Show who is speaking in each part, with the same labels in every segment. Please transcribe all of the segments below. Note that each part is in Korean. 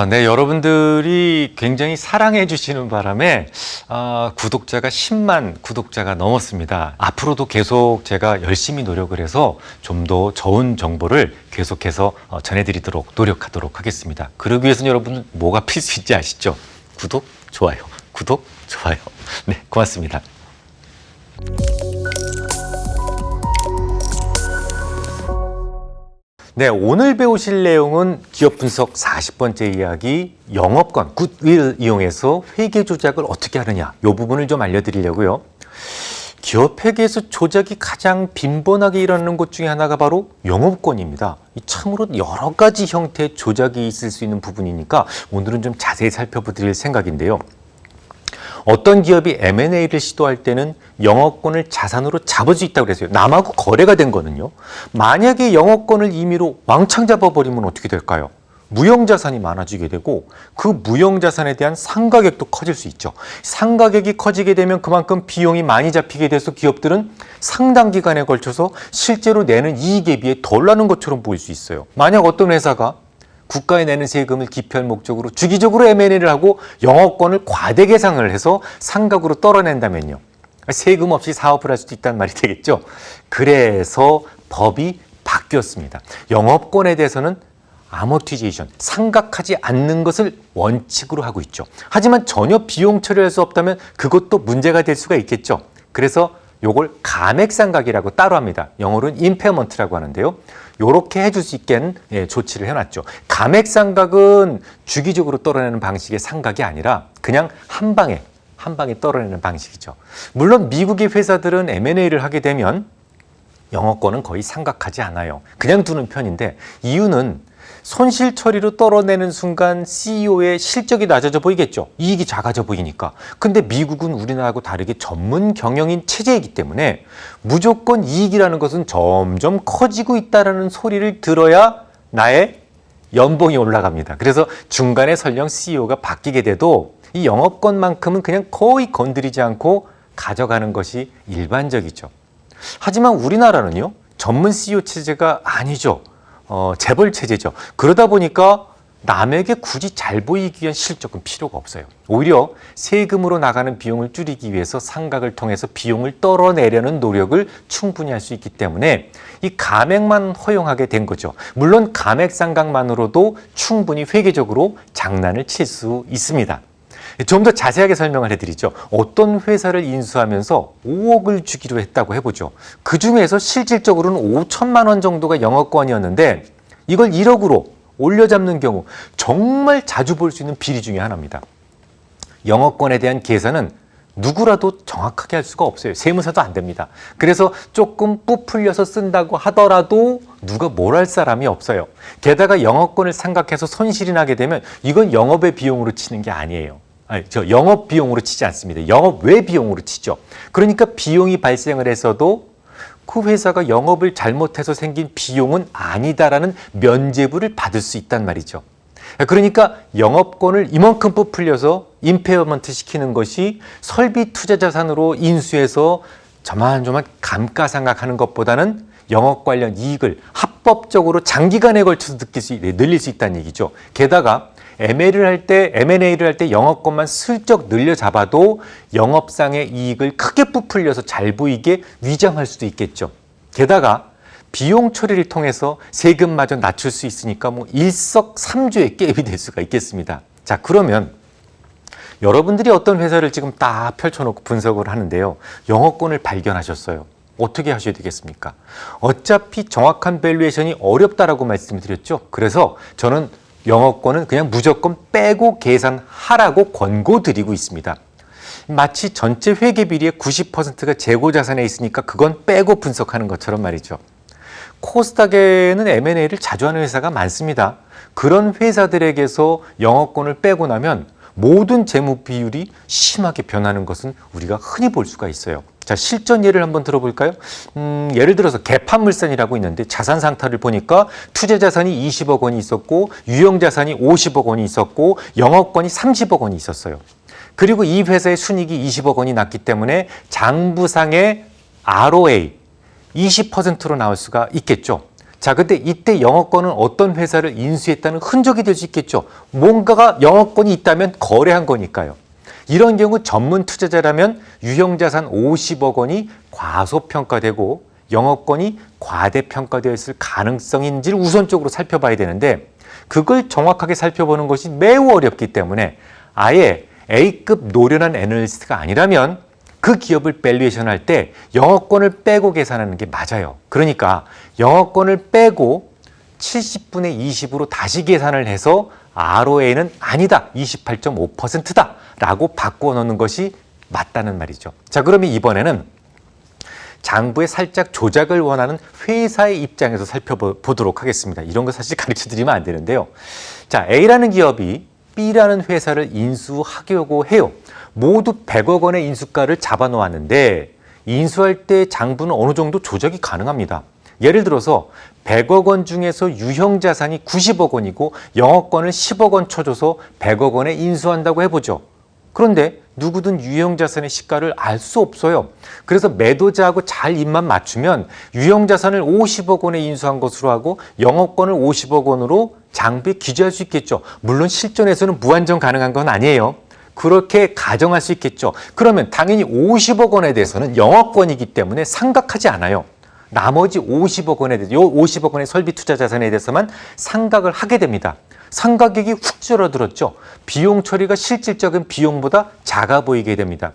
Speaker 1: 네, 여러분들이 굉장히 사랑해 주시는 바람에 구독자가 10만 구독자가 넘었습니다. 앞으로도 계속 제가 열심히 노력을 해서 좀 더 좋은 정보를 계속해서 전해드리도록 노력하도록 하겠습니다. 그러기 위해서는 여러분 뭐가 필수인지 아시죠? 구독, 좋아요. 구독, 좋아요. 네, 고맙습니다. 네, 오늘 배우실 내용은 기업 분석 40번째 이야기, 영업권, 굿윌 이용해서 회계 조작을 어떻게 하느냐, 이 부분을 좀 알려드리려고요. 기업 회계에서 조작이 가장 빈번하게 일어나는 것 중에 하나가 바로 영업권입니다. 참으로 여러 가지 형태의 조작이 있을 수 있는 부분이니까 오늘은 좀 자세히 살펴보드릴 생각인데요. 어떤 기업이 M&A를 시도할 때는 영업권을 자산으로 잡을 수 있다고 그랬어요. 남하고 거래가 된 거는요. 만약에 영업권을 임의로 왕창 잡아버리면 어떻게 될까요? 무형자산이 많아지게 되고 그 무형자산에 대한 상가격도 커질 수 있죠. 상가격이 커지게 되면 그만큼 비용이 많이 잡히게 돼서 기업들은 상당 기간에 걸쳐서 실제로 내는 이익에 비해 덜 나는 것처럼 보일 수 있어요. 만약 어떤 회사가 국가에 내는 세금을 기피할 목적으로 주기적으로 M&A를 하고 영업권을 과대 계상을 해서 상각으로 떨어낸다면요. 세금 없이 사업을 할 수도 있다는 말이 되겠죠. 그래서 법이 바뀌었습니다. 영업권에 대해서는 아모티제이션, 상각하지 않는 것을 원칙으로 하고 있죠. 하지만 전혀 비용 처리할 수 없다면 그것도 문제가 될 수가 있겠죠. 그래서 요걸 감액상각이라고 따로 합니다. 영어로는 임페어먼트라고 하는데요. 요렇게 해줄 수 있게 조치를 해놨죠. 감액상각은 주기적으로 떨어내는 방식의 상각이 아니라 그냥 한 방에 떨어내는 방식이죠. 물론 미국의 회사들은 M&A를 하게 되면 영업권은 거의 상각하지 않아요. 그냥 두는 편인데 이유는 손실 처리로 떨어내는 순간 CEO의 실적이 낮아져 보이겠죠. 이익이 작아져 보이니까. 근데 미국은 우리나라하고 다르게 전문 경영인 체제이기 때문에 무조건 이익이라는 것은 점점 커지고 있다는 소리를 들어야 나의 연봉이 올라갑니다. 그래서 중간에 설령 CEO가 바뀌게 돼도 이 영업권만큼은 그냥 거의 건드리지 않고 가져가는 것이 일반적이죠. 하지만 우리나라는요, 전문 CEO 체제가 아니죠. 재벌 체제죠. 그러다 보니까 남에게 굳이 잘 보이기 위한 실적은 필요가 없어요. 오히려 세금으로 나가는 비용을 줄이기 위해서 상각을 통해서 비용을 떨어내려는 노력을 충분히 할 수 있기 때문에 이 감액만 허용하게 된 거죠. 물론 감액상각만으로도 충분히 회계적으로 장난을 칠 수 있습니다. 좀 더 자세하게 설명을 해드리죠. 어떤 회사를 인수하면서 5억을 주기로 했다고 해보죠. 그 중에서 실질적으로는 5천만 원 정도가 영업권이었는데 이걸 1억으로 올려잡는 경우 정말 자주 볼 수 있는 비리 중에 하나입니다. 영업권에 대한 계산은 누구라도 정확하게 할 수가 없어요. 세무사도 안 됩니다. 그래서 조금 부풀려서 쓴다고 하더라도 누가 뭘 할 사람이 없어요. 게다가 영업권을 상각해서 손실이 나게 되면 이건 영업의 비용으로 치는 게 아니에요. 영업 비용으로 치지 않습니다. 영업 외 비용으로 치죠. 그러니까 비용이 발생을 했어도 그 회사가 영업을 잘못해서 생긴 비용은 아니다라는 면죄부를 받을 수 있단 말이죠. 그러니까 영업권을 이만큼 부풀려서 임페어먼트 시키는 것이 설비 투자 자산으로 인수해서 저만저만 감가상각하는 것보다는 영업 관련 이익을 합법적으로 장기간에 걸쳐서 늘릴 수 있다는 얘기죠. 게다가 M&A를 할 때 영업권만 슬쩍 늘려 잡아도 영업상의 이익을 크게 부풀려서 잘 보이게 위장할 수도 있겠죠. 게다가 비용 처리를 통해서 세금마저 낮출 수 있으니까 뭐 일석삼조의 게임이 될 수가 있겠습니다. 자, 그러면 여러분들이 어떤 회사를 지금 딱 펼쳐놓고 분석을 하는데요. 영업권을 발견하셨어요. 어떻게 하셔야 되겠습니까? 어차피 정확한 밸류에이션이 어렵다라고 말씀드렸죠. 그래서 저는 영업권은 그냥 무조건 빼고 계산하라고 권고드리고 있습니다. 마치 전체 회계 비리의 90%가 재고자산에 있으니까 그건 빼고 분석하는 것처럼 말이죠. 코스닥에는 M&A를 자주 하는 회사가 많습니다. 그런 회사들에게서 영업권을 빼고 나면 모든 재무 비율이 심하게 변하는 것은 우리가 흔히 볼 수가 있어요. 자, 실전 예를 한번 들어볼까요? 예를 들어서 개판물산이라고 있는데 자산 상태를 보니까 투자 자산이 20억 원이 있었고 유형 자산이 50억 원이 있었고 영업권이 30억 원이 있었어요. 그리고 이 회사의 순이익이 20억 원이 났기 때문에 장부상의 ROA 20%로 나올 수가 있겠죠. 자, 근데 이때 영업권은 어떤 회사를 인수했다는 흔적이 될 수 있겠죠. 뭔가가 영업권이 있다면 거래한 거니까요. 이런 경우 전문 투자자라면 유형자산 50억 원이 과소평가되고 영업권이 과대평가되어 있을 가능성인지를 우선적으로 살펴봐야 되는데 그걸 정확하게 살펴보는 것이 매우 어렵기 때문에 아예 A급 노련한 애널리스트가 아니라면 그 기업을 밸류에이션 할 때 영업권을 빼고 계산하는 게 맞아요. 그러니까 영업권을 빼고 70분의 20으로 다시 계산을 해서 ROA는 아니다, 28.5%다 라고 바꾸어 놓는 것이 맞다는 말이죠. 자, 그러면 이번에는 장부에 살짝 조작을 원하는 회사의 입장에서 살펴보도록 하겠습니다. 이런 거 사실 가르쳐 드리면 안 되는데요. 자, A라는 기업이 B라는 회사를 인수하려고 해요. 모두 100억 원의 인수가를 잡아 놓았는데 인수할 때 장부는 어느 정도 조작이 가능합니다. 예를 들어서 100억 원 중에서 유형자산이 90억 원이고 영업권을 10억 원 쳐줘서 100억 원에 인수한다고 해보죠. 그런데 누구든 유형자산의 시가를 알 수 없어요. 그래서 매도자하고 잘 입만 맞추면 유형자산을 50억 원에 인수한 것으로 하고 영업권을 50억 원으로 장부에 기재할 수 있겠죠. 물론 실존에서는 무한정 가능한 건 아니에요. 그렇게 가정할 수 있겠죠. 그러면 당연히 50억 원에 대해서는 영업권이기 때문에 상각하지 않아요. 나머지 50억 원에 대해서, 요 50억 원의 설비 투자 자산에 대해서만 상각을 하게 됩니다. 상가격이 훅 줄어들었죠. 비용 처리가 실질적인 비용보다 작아 보이게 됩니다.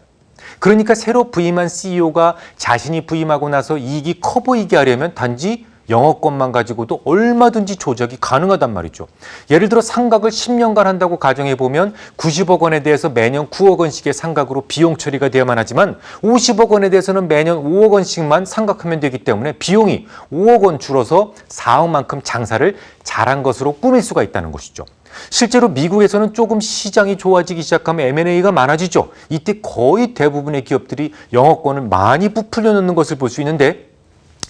Speaker 1: 그러니까 새로 부임한 CEO가 자신이 부임하고 나서 이익이 커 보이게 하려면 단지 영업권만 가지고도 얼마든지 조작이 가능하단 말이죠. 예를 들어 상각을 10년간 한다고 가정해 보면 90억 원에 대해서 매년 9억 원씩의 상각으로 비용 처리가 되어야만 하지만 50억 원에 대해서는 매년 5억 원씩만 상각하면 되기 때문에 비용이 5억 원 줄어서 4억만큼 장사를 잘한 것으로 꾸밀 수가 있다는 것이죠. 실제로 미국에서는 조금 시장이 좋아지기 시작하면 M&A가 많아지죠. 이때 거의 대부분의 기업들이 영업권을 많이 부풀려 놓는 것을 볼 수 있는데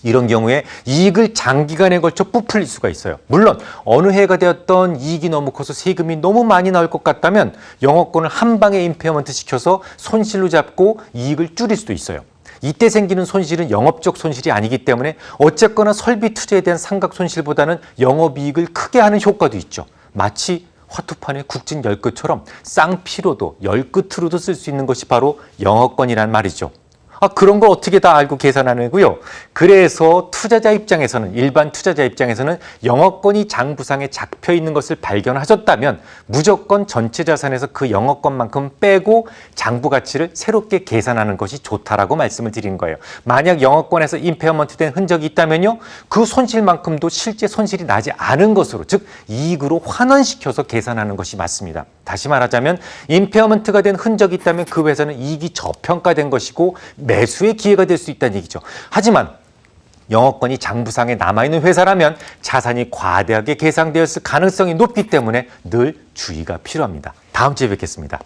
Speaker 1: 이런 경우에 이익을 장기간에 걸쳐 부풀릴 수가 있어요. 물론 어느 해가 되었던 이익이 너무 커서 세금이 너무 많이 나올 것 같다면 영업권을 한 방에 임페어먼트 시켜서 손실로 잡고 이익을 줄일 수도 있어요. 이때 생기는 손실은 영업적 손실이 아니기 때문에 어쨌거나 설비 투자에 대한 상각 손실보다는 영업이익을 크게 하는 효과도 있죠. 마치 화투판의 국진 10끝처럼 쌍피로도 10끝으로도 쓸 수 있는 것이 바로 영업권이란 말이죠. 그런 거 어떻게 다 알고 계산하는고요. 그래서 투자자 입장에서는, 일반 투자자 입장에서는 영업권이 장부상에 잡혀 있는 것을 발견하셨다면 무조건 전체 자산에서 그 영업권만큼 빼고 장부 가치를 새롭게 계산하는 것이 좋다라고 말씀을 드린 거예요. 만약 영업권에서 임페어먼트 된 흔적이 있다면요, 그 손실만큼도 실제 손실이 나지 않은 것으로, 즉 이익으로 환원시켜서 계산하는 것이 맞습니다. 다시 말하자면 임페어먼트가 된 흔적이 있다면 그 회사는 이익이 저평가된 것이고 매수의 기회가 될 수 있다는 얘기죠. 하지만 영업권이 장부상에 남아있는 회사라면 자산이 과대하게 계상되었을 가능성이 높기 때문에 늘 주의가 필요합니다. 다음 주에 뵙겠습니다.